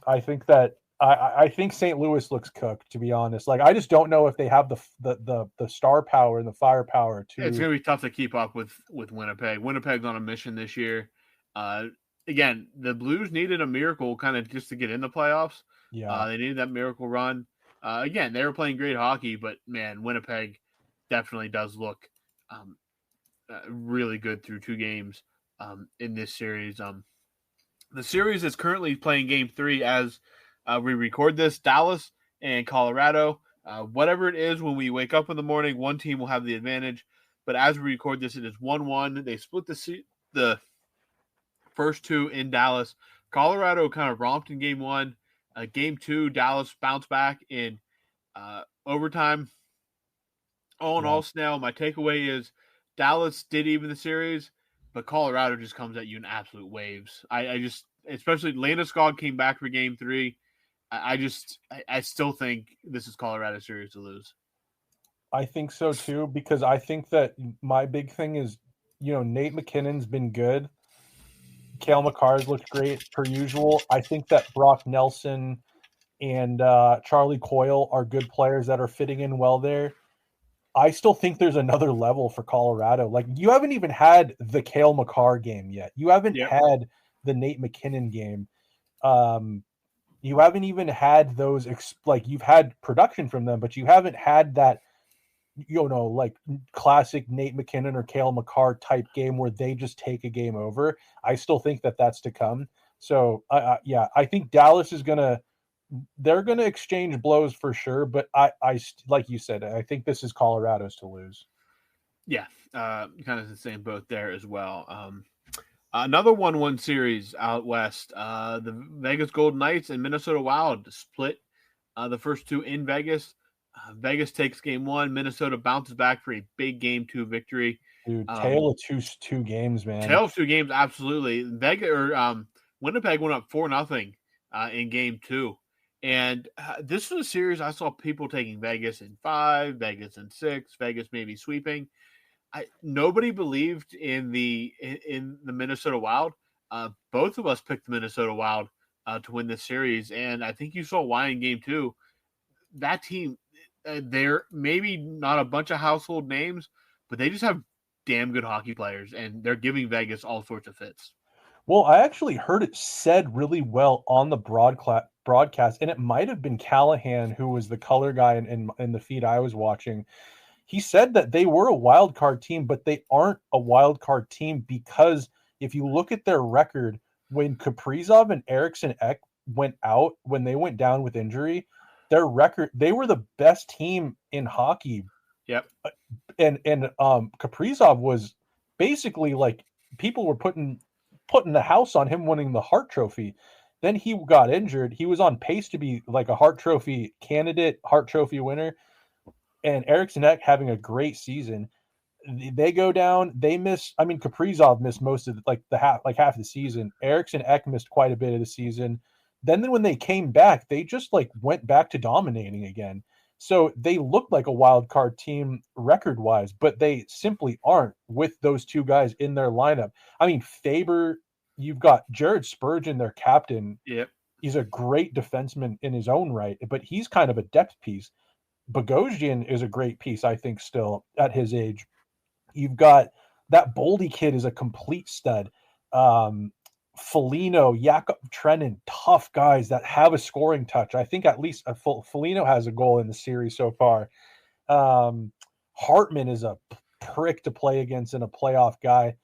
I think that I think St. Louis looks cooked, to be honest. Like I just don't know if they have the star power and the firepower to. It's going to be tough to keep up with Winnipeg. Winnipeg's on a mission this year. Again, the Blues needed a miracle kind of just to get in the playoffs. Yeah, they needed that miracle run. Again, they were playing great hockey, but man, Winnipeg definitely does look really good through 2 games in this series. The series is currently playing Game 3 as we record this. Dallas and Colorado. Whatever it is, when we wake up in the morning, one team will have the advantage. But as we record this, it is 1-1. They split the first 2 in Dallas. Colorado kind of romped in Game 1. Game 2, Dallas bounced back in overtime. All in all, Snail, my takeaway is Dallas did even the series, but Colorado just comes at you in absolute waves. I just, especially Landeskog came back for Game 3. I still think this is Colorado series to lose. I think so too, because I think that my big thing is, Nate McKinnon's been good. Cale Makar's looked great per usual. I think that Brock Nelson and Charlie Coyle are good players that are fitting in well there. I still think there's another level for Colorado. Like you haven't even had the Cale Makar game yet. You haven't had the Nate McKinnon game. You haven't even had those you've had production from them, but you haven't had that, like classic Nate McKinnon or Cale Makar type game where they just take a game over. I still think that that's to come. So I think Dallas is they're going to exchange blows for sure. But I like you said, I think this is Colorado's to lose. Yeah. Kind of the same boat there as well. Another 1-1 series out west. The Vegas Golden Knights and Minnesota Wild split the first 2 in Vegas. Vegas takes Game 1. Minnesota bounces back for a big Game 2 victory. Dude, tale of two games, man. Tale of 2 games, absolutely. Winnipeg went up 4-0 in Game 2. And this was a series I saw people taking Vegas in 5, Vegas in 6, Vegas maybe sweeping. Nobody believed in the Minnesota Wild. Both of us picked the Minnesota Wild to win this series, and I think you saw why in Game 2. That team, they're maybe not a bunch of household names, but they just have damn good hockey players, and they're giving Vegas all sorts of fits. Well, I actually heard it said really well on the broadcast, and it might have been Callahan, who was the color guy in the feed I was watching. He said that they were a wild card team, but they aren't a wild card team because if you look at their record, when Kaprizov and Eriksson Ek went out, when they went down with injury, their record, they were the best team in hockey. Yep. And Kaprizov was basically like people were putting the house on him winning the Hart Trophy. Then he got injured. He was on pace to be like a Hart Trophy candidate, Hart Trophy winner. And Eriksson Ek having a great season. They go down. They miss. I mean, Kaprizov missed most of half of the season. Eriksson Ek missed quite a bit of the season. Then when they came back, they just went back to dominating again. So they look like a wild card team record wise, but they simply aren't with those 2 guys in their lineup. I mean, Faber, you've got Jared Spurgeon, their captain. Yep. He's a great defenseman in his own right, but he's kind of a depth piece. Bogosian is a great piece, I think, still at his age. You've got that Boldy kid is a complete stud. Foligno, Jakub Trenin, tough guys that have a scoring touch. I think at least Foligno has a goal in the series so far. Hartman is a prick to play against and a playoff guy.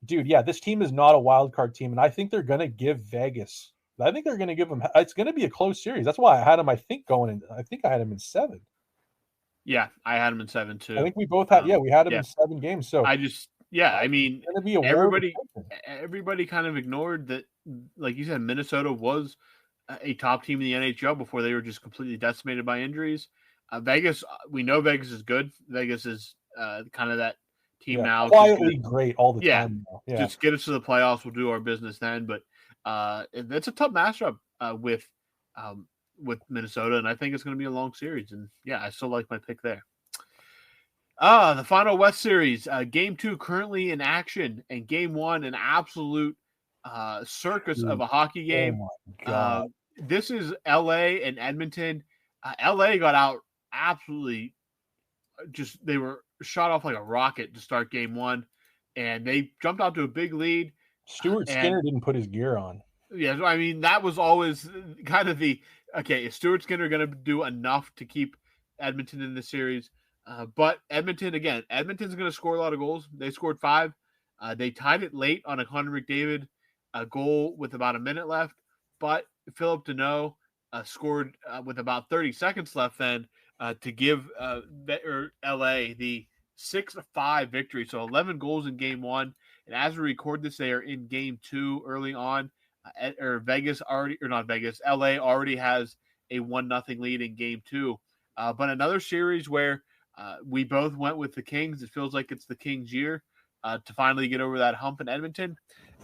Dude, yeah, this team is not a wild card team, and I think they're going to give Vegas. I think they're going to give them. It's going to be a close series. That's why I had them. I think I had them in 7. Yeah, I had them in 7 too. I think we both had. We had them in 7 games. So I mean, everybody kind of ignored that. Like you said, Minnesota was a top team in the NHL before they were just completely decimated by injuries. Vegas, we know Vegas is good. Vegas is kind of that team now. Quietly great all the Yeah, time. Yeah, just get us to the playoffs. We'll do our business then. But it's a tough matchup with Minnesota, and I think it's going to be a long series. And yeah, I still like my pick there. The final West Series, Game 2 currently in action, and Game 1 an absolute circus of a hockey game. Oh my God. This is L.A. and Edmonton. L.A. got out absolutely they were shot off like a rocket to start Game 1, and they jumped out to a big lead. Stuart Skinner didn't put his gear on. Yeah, I mean, that was always kind of is Stuart Skinner going to do enough to keep Edmonton in the series? But Edmonton's going to score a lot of goals. They scored 5. They tied it late on a Connor McDavid goal with about a minute left, but Philip Deneau scored with about 30 seconds left then to give LA the 6-5 victory. So 11 goals in Game 1. And as we record this, they are in Game 2 early on. LA already has a 1-0 lead in Game 2. But another series where we both went with the Kings. It feels like it's the Kings' year to finally get over that hump in Edmonton.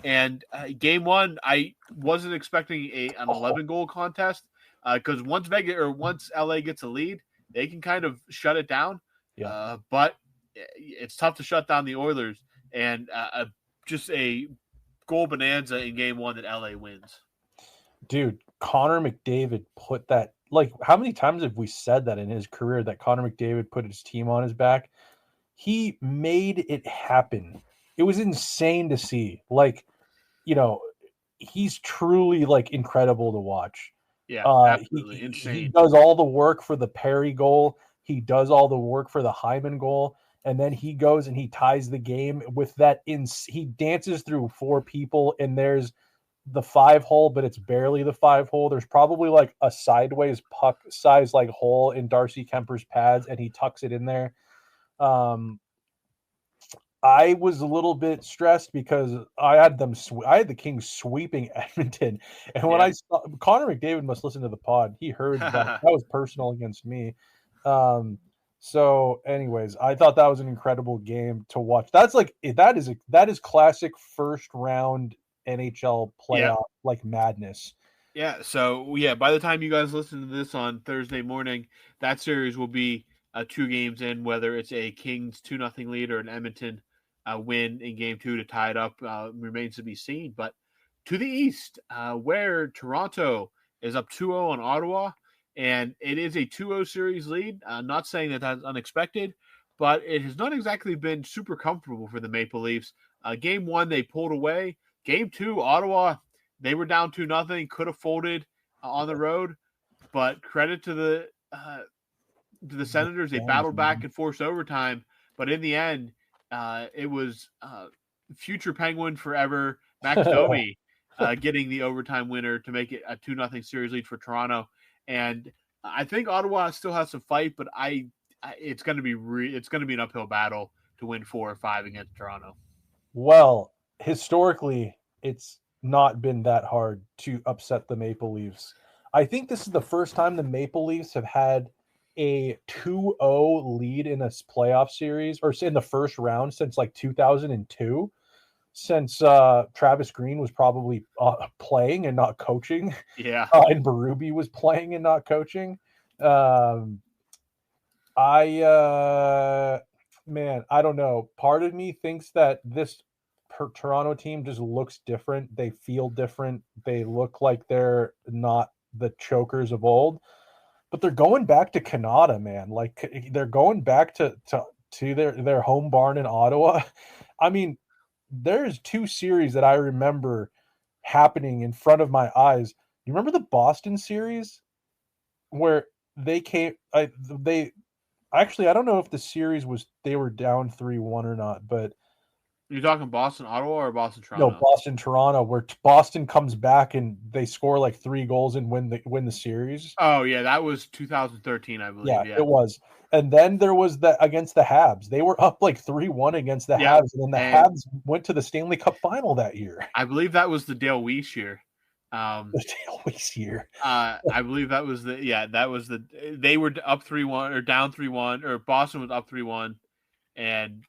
And Game 1, I wasn't expecting an 11-goal contest because once LA gets a lead, they can kind of shut it down. Yeah. But it's tough to shut down the Oilers, and just a goal bonanza in Game 1 that LA wins. Dude, Connor McDavid put that. Like, how many times have we said that in his career that Connor McDavid put his team on his back? He made it happen. It was insane to see. Like, he's truly like incredible to watch. Yeah, absolutely insane. He does all the work for the Perry goal. He does all the work for the Hyman goal. And then he goes and he ties the game with that. He dances through 4 people, and there's the 5-hole, but it's barely the 5-hole. There's probably like a sideways puck size like hole in Darcy Kemper's pads, and he tucks it in there. I was a little bit stressed because I had the Kings sweeping Edmonton, and when I saw Connor McDavid must listen to the pod, he heard that was personal against me. So anyways, I thought that was an incredible game to watch. That is classic first round NHL playoff like madness. Yeah. So by the time you guys listen to this on Thursday morning, that series will be 2 games in, whether it's a Kings 2-0 lead or an Edmonton win in Game 2 to tie it up remains to be seen. But to the East, where Toronto is up 2-0 on Ottawa, and it is a 2-0 series lead. Not saying that that's unexpected, but it has not exactly been super comfortable for the Maple Leafs. Game 1, they pulled away. Game 2, Ottawa, they were down 2-0, could have folded on the road, but credit to the Senators. They battled back and forced overtime, but in the end, it was future Penguin forever, Max Domi, getting the overtime winner to make it a 2-0 series lead for Toronto. And I think Ottawa still has to fight, but it's going to be an uphill battle to win 4 or 5 against Toronto. Well, historically, it's not been that hard to upset the Maple Leafs. I think this is the first time the Maple Leafs have had a 2-0 lead in a playoff series, or in the first round, since like 2002. Since Travis Green was probably playing and not coaching. Yeah. And Berube was playing and not coaching. I don't know. Part of me thinks that this Toronto team just looks different. They feel different. They look like they're not the chokers of old. But they're going back to Canada, man. Like, they're going back to their home barn in Ottawa. I mean, there's 2 series that I remember happening in front of my eyes. You remember the Boston series where they came? I don't know if the series was they were down 3-1 or not, but you're talking Boston, Ottawa, or Boston, Toronto? No, Boston, Toronto, where Boston comes back and they score like 3 goals and win the series. Oh yeah, that was 2013, I believe. Yeah, it was. And then there was that against the Habs. They were up like 3-1 against the Habs, and then the Habs went to the Stanley Cup final that year. I believe that was the Dale Weiss year. The Dale Weiss year. I believe that was they were up 3-1 or down 3-1, or Boston was up 3-1, and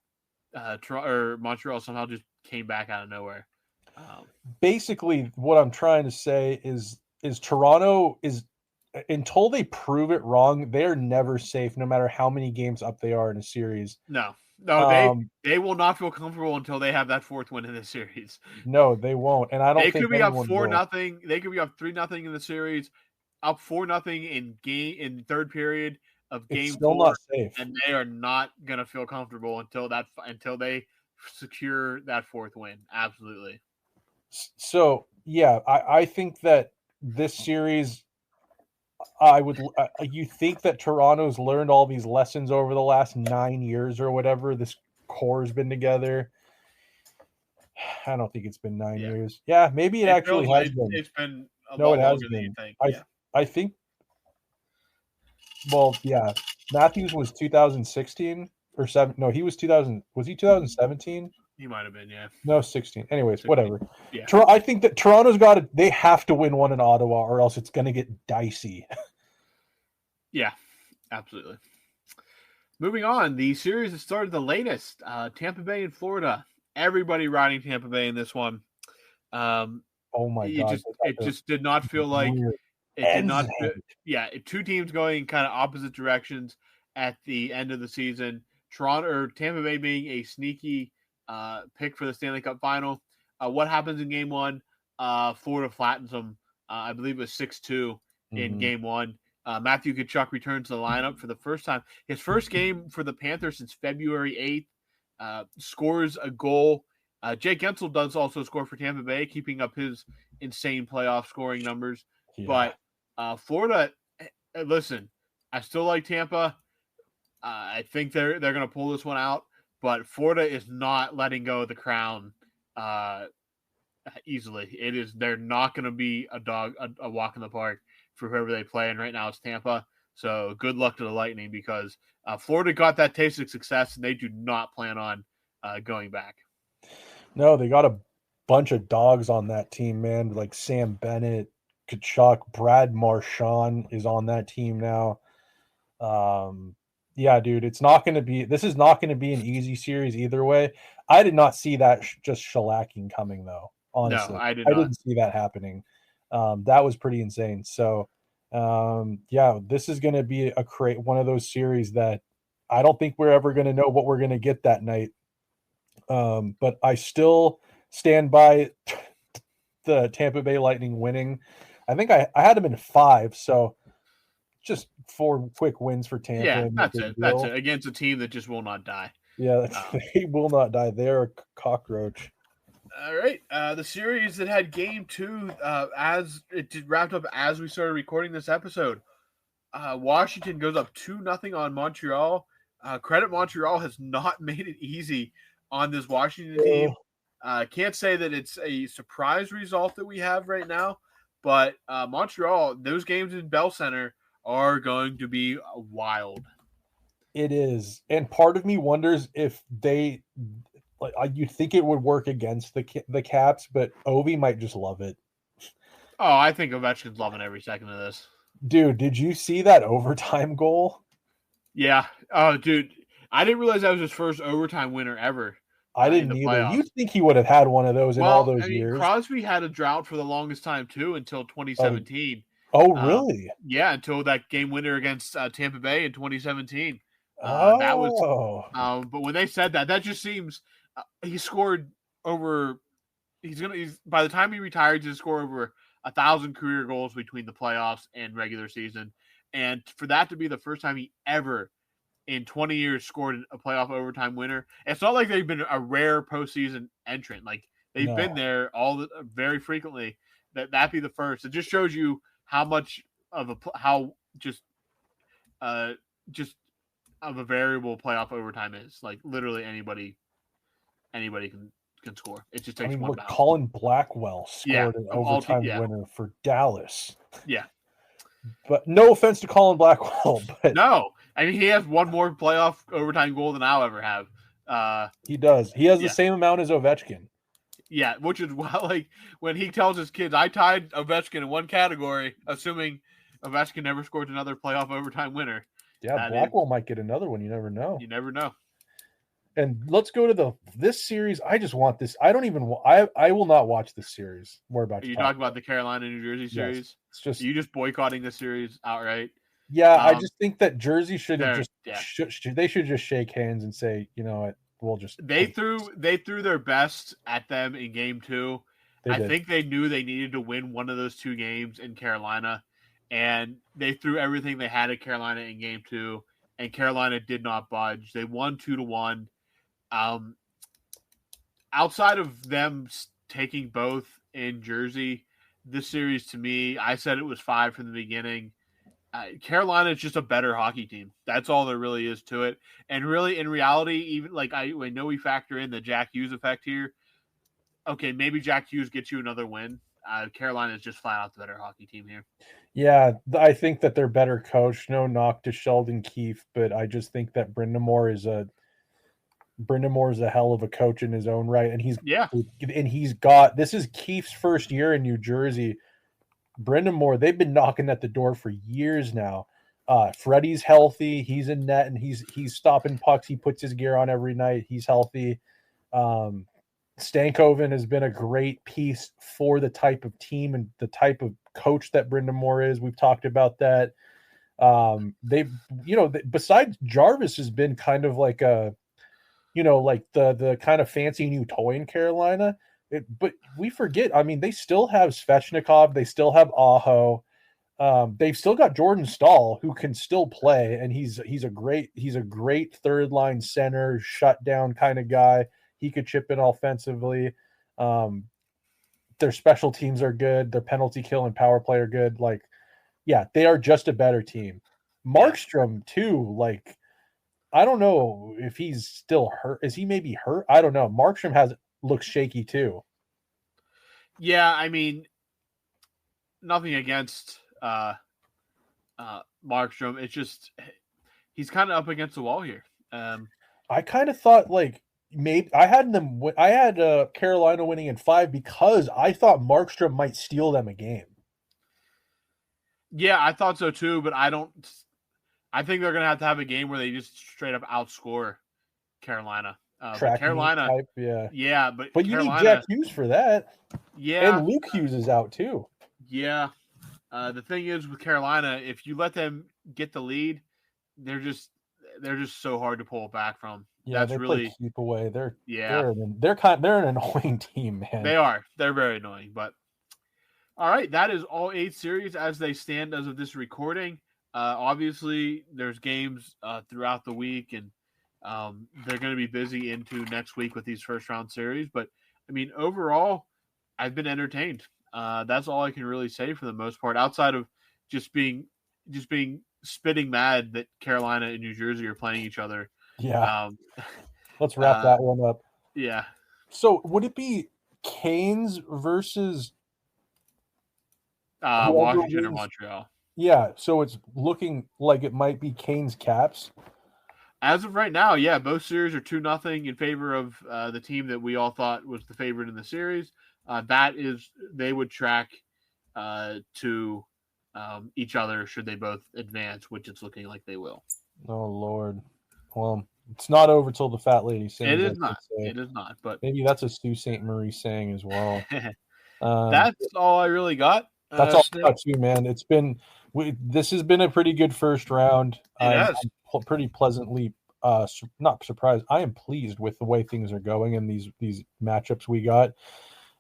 Montreal somehow just came back out of nowhere. Basically, what I'm trying to say is Toronto is, until they prove it wrong, they are never safe, no matter how many games up they are in a series. No, they will not feel comfortable until they have that fourth win in the series. No, they won't, and I don't. They think could be up anyone 4-0. They could be up 3-0 in the series, up 4-0 in third period of game It's still 4, not safe. and they are not gonna feel comfortable until they secure that fourth win. Absolutely. So yeah, I think that this series, I would. You think that Toronto's learned all these lessons over the last 9 years or whatever this core has been together? I don't think it's been 9 years. Yeah, maybe it actually has been. It's been No, it has longer than you been. think. I think. Well, yeah, Matthews was 2016 or 7. No, he was 2000. Was he 2017? He might have been, yeah. No, 16. Anyways, 16. whatever. Yeah. I think that Toronto's got to. They have to win one in Ottawa, or else it's going to get dicey. Yeah, absolutely. Moving on, the series that started the latest, Tampa Bay and Florida. Everybody riding Tampa Bay in this one. Oh my God! It just did not feel like it did not. Yeah, two teams going kind of opposite directions at the end of the season. Tampa Bay being a sneaky pick for the Stanley Cup final. What happens in Game 1? Florida flattens them. I believe it was 6-2 in Game 1. Matthew Tkachuk returns to the lineup for the first time. His first game for the Panthers since February 8th. Scores a goal. Jake Gensel does also score for Tampa Bay, keeping up his insane playoff scoring numbers. Yeah. But Florida, listen, I still like Tampa. I think they're going to pull this one out. But Florida is not letting go of the crown easily. They're not going to be a walk in the park for whoever they play, and right now it's Tampa. So good luck to the Lightning, because Florida got that taste of success, and they do not plan on going back. No, they got a bunch of dogs on that team, man, like Sam Bennett, Tkachuk, Brad Marchand is on that team now. Yeah, dude, this is not going to be an easy series either way. I did not see that just shellacking coming, though. Honestly, no, I didn't see that happening. That was pretty insane. So, yeah, this is going to be one of those series that I don't think we're ever going to know what we're going to get that night. But I still stand by the Tampa Bay Lightning winning. I think I had them in 5, so just 4 quick wins for Tampa. Yeah, that's it. That's it. Against a team that just will not die. Yeah, they will not die. They're a cockroach. All right. The series that had Game 2, as it wrapped up as we started recording this episode, Washington goes up 2-0 on Montreal. Credit Montreal has not made it easy on this Washington team. Can't say that it's a surprise result that we have right now, but Montreal, those games in Bell Center are going to be wild. It is. And part of me wonders if they, you'd think it would work against the Caps, but Ovi might just love it. Oh, I think Ovechkin's loving every second of this. Dude, did you see that overtime goal? Yeah. Oh, dude, I didn't realize that was his first overtime winner ever. I didn't either. Playoffs. You'd think he would have had one of those in all those years. Crosby had a drought for the longest time too, until 2017. Oh, really? Yeah, until that game winner against Tampa Bay in 2017. That was. But when they said that just seems he scored over. He's by the time he retires, he's score over 1,000 career goals between the playoffs and regular season, and for that to be the first time he ever in 20 years scored a playoff overtime winner. It's not like they've been a rare postseason entrant. Like they've been there very frequently. That be the first. It just shows you how much of a variable playoff overtime is. Like literally anybody can score. It just takes one bounce. Colin Blackwell scored an overtime winner for Dallas. Yeah. But no offense to Colin Blackwell, but no. I mean, he has one more playoff overtime goal than I'll ever have. He does. He has the same amount as Ovechkin. Yeah, which is like when he tells his kids, I tied Ovechkin in one category, assuming Ovechkin never scored another playoff overtime winner. Yeah, Blackwell might get another one. You never know. You never know. And let's go to this series. I just want this. I will not watch this series. More about Are you talking about the Carolina New Jersey series? Yes. It's just Are you just boycotting the series outright? Yeah, I just think that Jersey should have they should just shake hands and say, you know what, we'll just they threw their best at them in game 2. I think they knew they needed to win one of those 2 games in Carolina, and they threw everything they had at Carolina in game 2, and Carolina did not budge. They won 2-1. Outside of them taking both in Jersey, this series to me, I said it was 5 from the beginning. Carolina is just a better hockey team. That's all there really is to it. And really, in reality, even like I know we factor in the Jack Hughes effect here. Okay, maybe Jack Hughes gets you another win. Carolina is just flat out the better hockey team here. Yeah, I think that they're better coached. No knock to Sheldon Keefe, but I just think that Brind'Amour is a hell of a coach in his own right, and he's got this is Keefe's first year in New Jersey. Brind'Amour, they've been knocking at the door for years now. Freddie's healthy, he's in net, and he's stopping pucks. He puts his gear on every night. He's healthy. Stankoven has been a great piece for the type of team and the type of coach that Brind'Amour is. We've talked about that. Besides Jarvis has been kind of like a, like the kind of fancy new toy in Carolina. But we forget, I mean, they still have Svechnikov, they still have Aho, they've still got Jordan Stahl, who can still play, and he's a great third line center, shutdown kind of guy. He could chip in offensively. Their special teams are good, their penalty kill and power play are good. Like, yeah, they are just a better team. Markstrom too, like, I don't know if he's still hurt. Is he maybe hurt? I don't know. Markstrom looks shaky too. Yeah, I mean, nothing against Markstrom. It's just he's kind of up against the wall here. I kind of thought like maybe I had Carolina winning in 5 because I thought Markstrom might steal them a game. Yeah, I thought so too, but I think they're gonna have a game where they just straight up outscore Carolina. Carolina, type, but Carolina, you need Jack Hughes for that. Yeah, and Luke Hughes is out too. Yeah, the thing is with Carolina, if you let them get the lead, they're just so hard to pull back from. Yeah, that's they really play keep away. They're an annoying team, man. They are. They're very annoying. But all right, that is all 8 series as they stand as of this recording. Obviously, there's games throughout the week, and they're going to be busy into next week with these first round series. But I mean, overall, I've been entertained. That's all I can really say for the most part, outside of just being spitting mad that Carolina and New Jersey are playing each other. Yeah. Let's wrap that one up. Yeah. So would it be Canes versus Washington or Montreal? Yeah. So it's looking like it might be Canes Caps. As of right now, yeah, both series are 2-0 in favor of the team that we all thought was the favorite in the series. They would track to each other should they both advance, which it's looking like they will. Oh, Lord. Well, it's not over till the fat lady sings. It is not. It is not. But maybe that's a Sault Ste. Marie saying as well. That's all I really got. That's all I got too, man. This has been a pretty good first round. I'm pretty pleasantly not surprised. I am pleased with the way things are going and these matchups we got.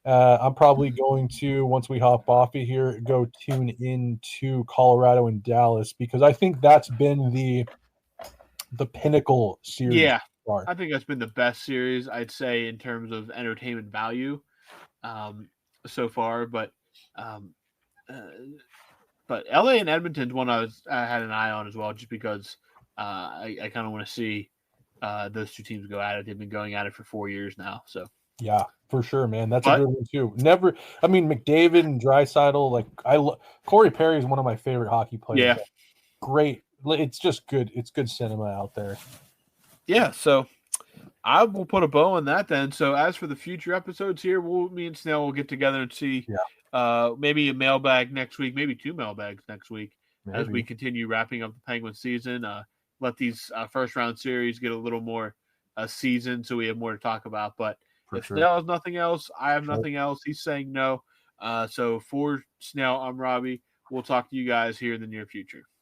I'm probably going to, once we hop off of here, go tune into Colorado and Dallas because I think that's been the pinnacle series. Yeah, I think that's been the best series, I'd say, in terms of entertainment value so far. But LA and Edmonton's one I had an eye on as well, just because I kind of want to see those two teams go at it. They've been going at it for 4 years now, so. Yeah, for sure, man. That's a good one too. McDavid and Draisaitl, Corey Perry is one of my favorite hockey players. Yeah. Great. It's just good. It's good cinema out there. Yeah, so I will put a bow on that then. So as for the future episodes here, me and Snail will get together and see maybe a mailbag next week, maybe 2 mailbags next week as we continue wrapping up the Penguin season. Let these first round series get a little more season, so we have more to talk about. But For if sure. Snell has nothing else, I have Sure. nothing else. He's saying no. So for Snell, I'm Robbie. We'll talk to you guys here in the near future.